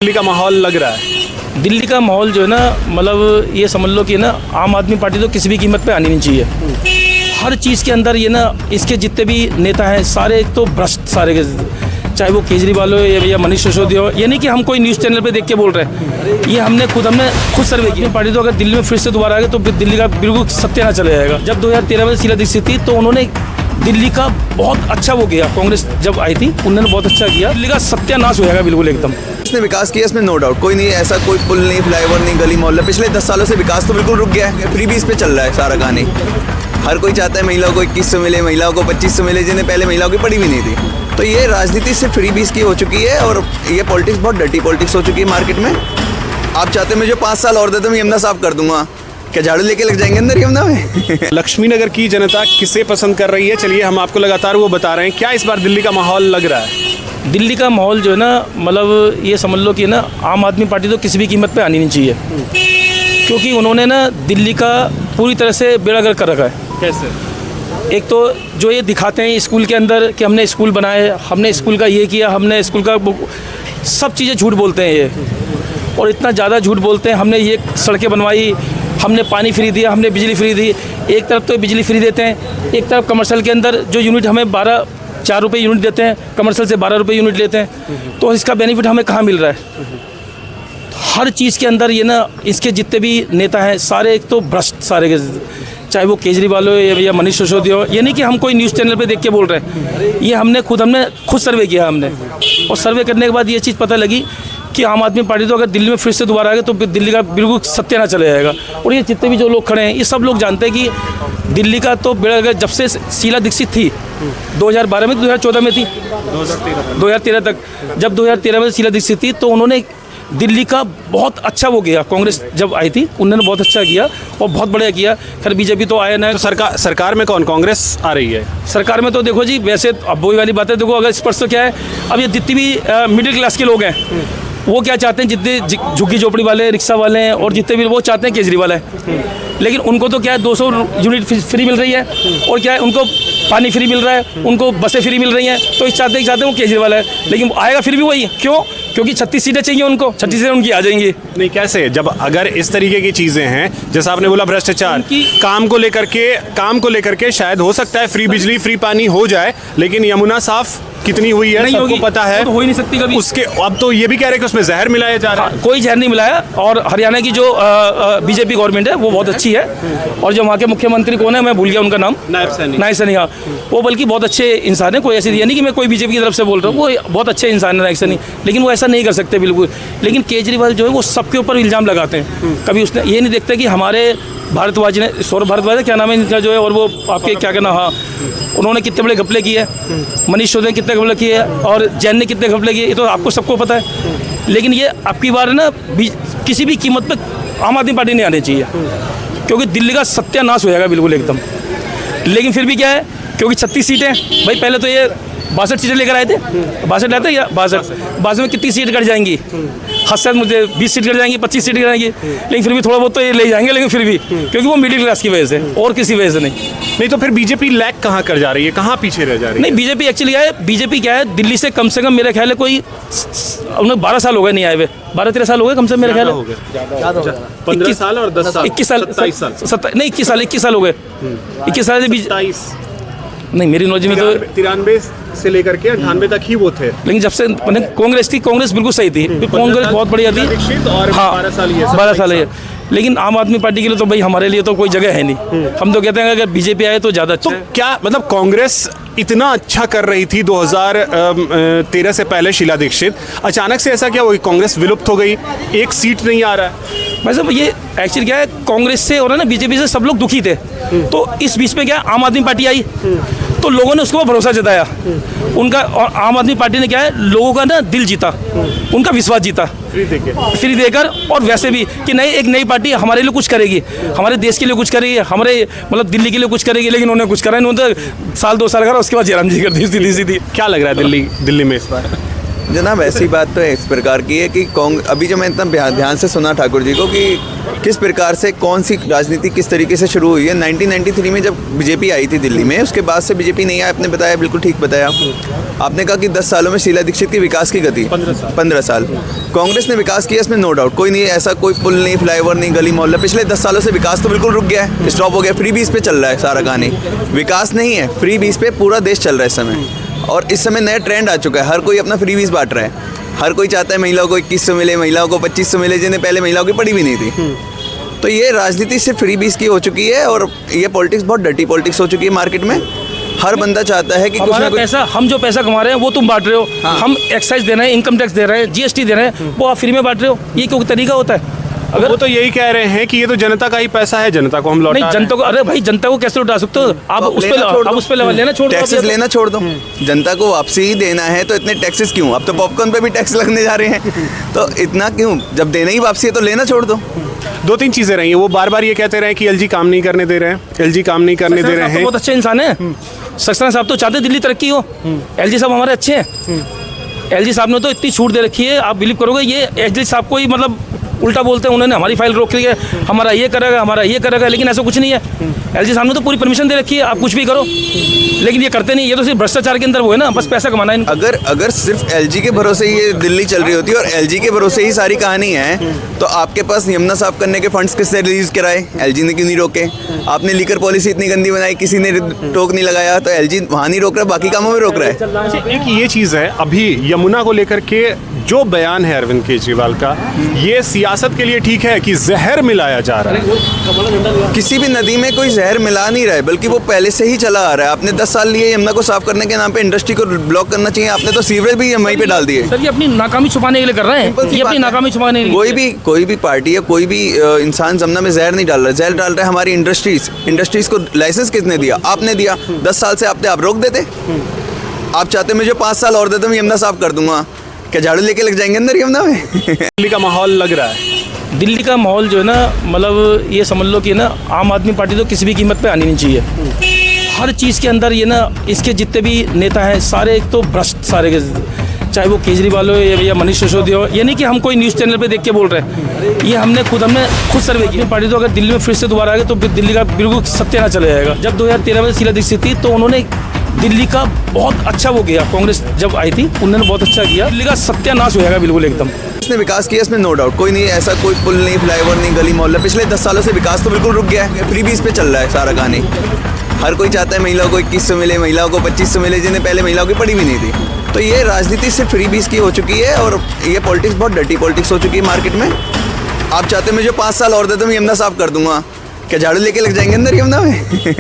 दिल्ली का माहौल लग रहा है? दिल्ली का माहौल जो है ना, मतलब ये समझ लो कि ना आम आदमी पार्टी तो किसी भी कीमत पे आनी नहीं चाहिए। हर चीज़ के अंदर ये ना, इसके जितने भी नेता हैं सारे एक तो भ्रष्ट सारे के, चाहे वो केजरीवाल हो या मनीष सिसोदिया हो। ये नहीं कि हम कोई न्यूज़ चैनल पे देख के बोल रहे हैं, ये हमने खुद सर्वे किया। पार्टी तो अगर दिल्ली में फिर से दोबारा आ गए तो दिल्ली का बिल्कुल सत्यानाश चला जाएगा। जब 2013 में शीला दीक्षित थी तो उन्होंने दिल्ली का बहुत अच्छा वो किया, कांग्रेस जब आई थी उन्होंने बहुत अच्छा किया। दिल्ली का सत्यानाश हो जाएगा बिल्कुल एकदम। इसने विकास किया, इसमें नो डाउट, कोई नहीं ऐसा, कोई पुल नहीं, फ्लाईओवर नहीं, गली मोहल्ला। पिछले 10 सालों से विकास तो बिल्कुल रुक गया है, फ्रीबीज पे चल रहा है सारा कहानी। हर कोई चाहता है महिलाओं को 2100 मिले, महिलाओं को 2500 मिले, जिन्हें पहले महिलाओं की पड़ी भी नहीं थी। तो ये राजनीति सिर्फ फ्रीबीज की हो चुकी है और ये पॉलिटिक्स बहुत डर्टी पॉलिटिक्स हो चुकी है मार्केट में। आप चाहते हैं मुझे 5 साल और दे दो, मैं यमुना साफ कर दूंगा, क्या झाड़ू लेके लग जाएंगे अंदर यमुना में? लक्ष्मी नगर की जनता किसे पसंद कर रही है, चलिए हम आपको लगातार वो बता रहे हैं। क्या इस बार दिल्ली का माहौल लग रहा है? दिल्ली का माहौल जो है ना, मतलब ये समझ लो कि ना आम आदमी पार्टी तो किसी भी कीमत पे आनी नहीं चाहिए, क्योंकि उन्होंने ना दिल्ली का पूरी तरह से बेड़ा गर्क कर रखा है। कैसे? एक तो जो ये दिखाते हैं स्कूल के अंदर कि हमने स्कूल बनाए, हमने स्कूल का ये किया, हमने स्कूल का सब चीज़ें झूठ बोलते हैं ये, और इतना ज़्यादा झूठ बोलते हैं। हमने ये सड़कें बनवाई, हमने पानी फ्री दिया, हमने बिजली फ्री दी। एक तरफ तो बिजली फ्री देते हैं, एक तरफ कमर्शियल के अंदर जो यूनिट हमें 4 रुपये यूनिट देते हैं, कमर्शियल से 12 रुपये यूनिट लेते हैं। तो इसका बेनिफिट हमें कहाँ मिल रहा है? हर चीज़ के अंदर ये ना, इसके जितने भी नेता हैं सारे एक तो भ्रष्ट सारे के, चाहे वो केजरीवाल हो या मनीष सिसोदिया हो। ये नहीं कि हम कोई न्यूज़ चैनल पे देख के बोल रहे हैं, ये हमने खुद सर्वे किया हमने, और सर्वे करने के बाद ये चीज़ पता लगी कि आम आदमी पार्टी तो अगर दिल्ली में फिर से दोबारा आ गए तो दिल्ली का बिल्कुल सत्यानाश चला जाएगा। और ये जितने भी जो लोग खड़े हैं ये सब लोग जानते हैं कि दिल्ली का तो बेड़ा गर्क जब से शीला दीक्षित थी 2012 में, 2014 में थी, 2013 तक। जब 2013 में शीला दीक्षित थी तो उन्होंने दिल्ली का बहुत अच्छा वो किया। कांग्रेस जब आई थी उन्होंने बहुत अच्छा किया और बहुत बढ़िया किया। खैर बीजेपी तो आया ना। तो सरकार में कौन कांग्रेस आ रही है? सरकार में तो देखो जी, वैसे अब वही वाली बात है, देखो अगर स्पष्ट तो क्या है, अब ये जितनी भी मिडिल क्लास के लोग हैं वो क्या चाहते हैं, जितने झुग्गी झोपड़ी वाले, रिक्शा वाले हैं और जितने भी वो चाहते हैं केजरीवाल है। लेकिन उनको तो क्या है 200 यूनिट फ्री मिल रही है, और क्या है उनको पानी फ्री मिल रहा है, उनको बसें फ्री मिल रही हैं। तो इस चाहते वो केजरीवाल है, लेकिन आएगा फिर भी वही। क्यों? क्योंकि 36 सीटें चाहिए उनको, 36 सीटें उनकी आ जाएंगी। नहीं, कैसे? जब अगर इस तरीके की चीज़ें हैं, जैसा आपने बोला भ्रष्टाचार, काम को लेकर के शायद हो सकता है फ्री बिजली फ्री पानी हो जाए, लेकिन यमुना साफ कितनी हुई है सबको पता है, तो हो ही नहीं सकती कभी। उसके अब तो ये भी कह रहे हैं कि उसमें जहर मिलाया जा रहा है। कोई जहर नहीं मिलाया, और हरियाणा की जो बीजेपी गवर्नमेंट है वो बहुत अच्छी है, और जो वहाँ के मुख्यमंत्री कौन है, मैं भूल गया उनका नाम, नायब सैनी। हाँ, वो बल्कि बहुत अच्छे इंसान है। कोई ऐसी नहीं कि मैं कोई बीजेपी की तरफ से बोल रहा हूँ, वो बहुत अच्छे इंसान है नायब सैनी, लेकिन वो ऐसा नहीं कर सकते बिल्कुल। लेकिन केजरीवाल जो है वो सबके ऊपर इल्ज़ाम लगाते हैं, कभी उसने ये नहीं देखते कि हमारे भारद्वाज ने, सौरभ भारद्वाज क्या नाम है इनका जो है, और वो आपके क्या कहना, हाँ उन्होंने कितने बड़े घपले किए, मनीष सिसोदिया ने कितने घपले किए, और जैन ने कितने घपले किए, ये तो आपको सबको पता है। लेकिन ये आपकी बार ना किसी भी कीमत पे आम आदमी पार्टी नहीं आनी चाहिए, क्योंकि दिल्ली का सत्यानाश हो जाएगा बिल्कुल एकदम। लेकिन फिर भी क्या है, क्योंकि 36 सीटें, भाई पहले तो ये 62 सीटें लेकर आए थे, 62 लाए थे या 62 में कितनी सीट कट जाएंगी? हद से मुझे 20 सीट कट जाएंगी, 25 सीट कट जाएंगी, लेकिन फिर भी थोड़ा बहुत तो ये ले जाएंगे, लेकिन फिर भी क्योंकि वो मिडिल क्लास की वजह से और किसी वजह से नहीं। तो फिर बीजेपी लैग कहाँ कर जा रही है, कहाँ पीछे रह जा रही है? नहीं, बीजेपी एक्चुअली क्या है, बीजेपी क्या है, दिल्ली से कम मेरा ख्याल है कोई उन्हें 12 साल हो गए नहीं आए हुए, 12-13 साल हो गए कम से, मेरा ख्याल है 15 साल और 10 साल, 21 साल, 27 साल, नहीं 21 साल हो गए, 21 साल से नहीं, मेरी नॉलेज में तो 93 से लेकर के 98 तक ही वो थे। लेकिन जब से कांग्रेस बिल्कुल सही थी, कांग्रेस बहुत बढ़िया थी। और हाँ, 12 साल है। लेकिन आम आदमी पार्टी के लिए तो भाई हमारे लिए तो कोई जगह है नहीं। हम तो कहते हैं अगर बीजेपी आए तो ज़्यादा अच्छा। तो क्या मतलब कांग्रेस इतना अच्छा कर रही थी 2013 से पहले शीला दीक्षित, अचानक से ऐसा क्या हुआ, कांग्रेस विलुप्त हो गई, एक सीट नहीं आ रहा है? मतलब ये एक्चुअली क्या है, कांग्रेस से और ना बीजेपी से सब लोग दुखी थे, तो इस बीच में क्या आम आदमी पार्टी आई, तो लोगों ने उसके ऊपर भरोसा जताया उनका, और आम आदमी पार्टी ने क्या है लोगों का ना दिल जीता, उनका विश्वास जीता फ्री देकर। और वैसे भी कि नहीं, एक नई पार्टी हमारे लिए कुछ करेगी, हमारे देश के लिए कुछ करेगी, हमारे मतलब दिल्ली के लिए कुछ करेगी, लेकिन उन्होंने कुछ करा नहीं। उन्होंने तो साल 2 साल करा, उसके बाद जयराम जी कर दी सीधी। क्या लग रहा है दिल्ली में इस बार? जनाब ऐसी बात तो इस प्रकार की है कि अभी जो मैं इतना ध्यान से सुना ठाकुर जी को कि किस प्रकार से कौन सी राजनीति किस तरीके से शुरू हुई है। 1993 में जब बीजेपी आई थी दिल्ली में, उसके बाद से बीजेपी नहीं आया। आपने बताया, बिल्कुल ठीक बताया। आपने कहा कि 10 सालों में शीला दीक्षित की विकास की गति 15 साल कांग्रेस ने विकास किया, इसमें नो डाउट, कोई नहीं ऐसा, कोई पुल नहीं, फ्लाईओवर नहीं, गली मोहल्ला। पिछले 10 सालों से विकास तो बिल्कुल रुक गया है, स्टॉप हो गया। फ्री बीस पे चल रहा है सारा कहानी, विकास नहीं है, फ्री बीस पे पूरा देश चल रहा है इस समय। और इस समय नया ट्रेंड आ चुका है, हर कोई अपना फ्री बीस बांट रहा है। हर कोई चाहता है महिलाओं को 2100 मिले, महिलाओं को 2500 मिले, जिन्हें पहले महिलाओं की पड़ी भी नहीं थी। तो ये राजनीति सिर्फ फ्री बीस की हो चुकी है और ये पॉलिटिक्स बहुत डर्टी पॉलिटिक्स हो चुकी है मार्केट में। हर बंदा चाहता है कि कुछ ना कुछ पैसा, हम जो पैसा कमा रहे हैं वो तुम बांट रहे हो। हाँ। हम एक्साइज दे रहे हैं, इनकम टैक्स दे रहे हैं, जीएसटी दे रहे हैं, वो आप फ्री में बांट रहे हो। ये कोई तरीका होता है? अगर वो तो यही कह रहे हैं कि ये तो जनता का ही पैसा है, जनता को हम लौटा नहीं, जनता को, अरे भाई जनता को कैसे लौटा सकते हो आप? उस पे लेना छोड़ दो, टैक्सेस लेना छोड़ दो। जनता को वापसी ही देना है तो इतने टैक्सेस क्यों? अब तो पॉपकॉर्न पे भी टैक्स लगने जा रहे हैं, तो इतना क्यों? जब देना ही वापसी है तो लेना छोड़ दो। 2-3 चीजें रही हैं। वो बार बार ये कहते रहे कि एलजी काम नहीं करने दे रहे हैं, एलजी काम नहीं करने दे रहे हैं। बहुत अच्छे इंसान है सक्सेना साहब, तो चाहते दिल्ली तरक्की हो। एलजी साहब हमारे अच्छे हैं। एलजी साहब ने तो इतनी छूट दे रखी है, आप बिलीव करोगे, ये एलजी साहब को ही मतलब उल्टा बोलते हैं। उन्होंने हमारी फाइल रोक ली है, हमारा ये करेगा, हमारा ये करेगा, लेकिन ऐसा कुछ नहीं है। एलजी साहब ने तो पूरी परमिशन दे रखी है, आप कुछ भी करो, लेकिन ये करते नहीं। ये तो सिर्फ भ्रष्टाचार के अंदर वो है ना, बस पैसा कमाना है। अगर सिर्फ एलजी के भरोसे ये दिल्ली चल रही होती और एलजी के भरोसे ही सारी कहानी है, तो आपके पास यमुना साफ करने के फंड्स किससे रिलीज कराए? एलजी ने क्यों नहीं रोके? आपने लीकर पॉलिसी इतनी गंदी बनाई, किसी ने टोक नहीं लगाया, तो एलजी वहाँ नहीं रोक रहा, बाकी कामों में रोक रहा है। अच्छा, एक ये चीज़ है, अभी यमुना को लेकर के जो बयान है अरविंद केजरीवाल का, ये सियासत के लिए ठीक है कि जहर मिलाया जा रहा है? किसी भी नदी में कोई जहर मिला नहीं रहा है, बल्कि वो पहले से ही चला आ रहा है। आपने 10 साल लिए यमुना को साफ करने के नाम पे, इंडस्ट्री को ब्लॉक करना चाहिए। आपने तो सीवरेज भी वहीं पे डाल दिए। सर ये अपनी नाकामी छुपाने के लिए कर रहे हैं, ये अपनी नाकामी छुपाने के लिए। कोई भी पार्टी या कोई भी इंसान जमुना में जहर नहीं डाल रहा है, जहर डाल रहा है हमारी इंडस्ट्रीज को। लाइसेंस किसने दिया? आपने दिया। 10 साल से आप रोक देते। आप चाहते मुझे 5 साल और देते, मैं यमुना साफ कर दूंगा। क्या झाड़ू लेके लग जाएंगे अंदर यमुना में? दिल्ली का माहौल लग रहा है, दिल्ली का माहौल जो है ना, मतलब ये समझ लो कि ना आम आदमी पार्टी तो किसी भी कीमत पे आनी नहीं चाहिए। हर चीज़ के अंदर ये ना, इसके जितने भी नेता हैं सारे एक तो भ्रष्ट, सारे के, चाहे वो केजरीवाल हो या मनीष सिसोदिया हो। ये नहीं कि हम कोई न्यूज़ चैनल पे देख के बोल रहे हैं, ये हमने खुद सर्वे की। पार्टी तो अगर दिल्ली में फिर से दोबारा आ गए तो दिल्ली का बिल्कुल सत्यानाश चला जाएगा। जब 2013 में शीला दीक्षित थी तो उन्होंने दिल्ली का बहुत अच्छा वो किया, कांग्रेस जब आई थी उन्होंने बहुत अच्छा किया। दिल्ली का सत्यानाश हो जाएगा बिल्कुल एकदम। इसने विकास किया, इसमें नो डाउट, कोई नहीं ऐसा, कोई पुल नहीं, फ्लाईओवर नहीं, गली मोहल्ला। पिछले 10 सालों से विकास तो बिल्कुल रुक गया है, फ्री बीस पे चल रहा है सारा कहानी। हर कोई चाहता है महिलाओं को 2100 मिले, महिलाओं को 2500 मिले, जिन्हें पहले महिलाओं की पड़ी भी नहीं थी। तो ये राजनीति सिर्फ फ्री बीस की हो चुकी है और ये पॉलिटिक्स बहुत डर्टी पॉलिटिक्स हो चुकी है मार्केट में। आप चाहते मुझे 5 साल और देते, मैं यमुना साफ कर दूंगा। क्या झाड़ू लेके लग जाएंगे अंदर यमुना में?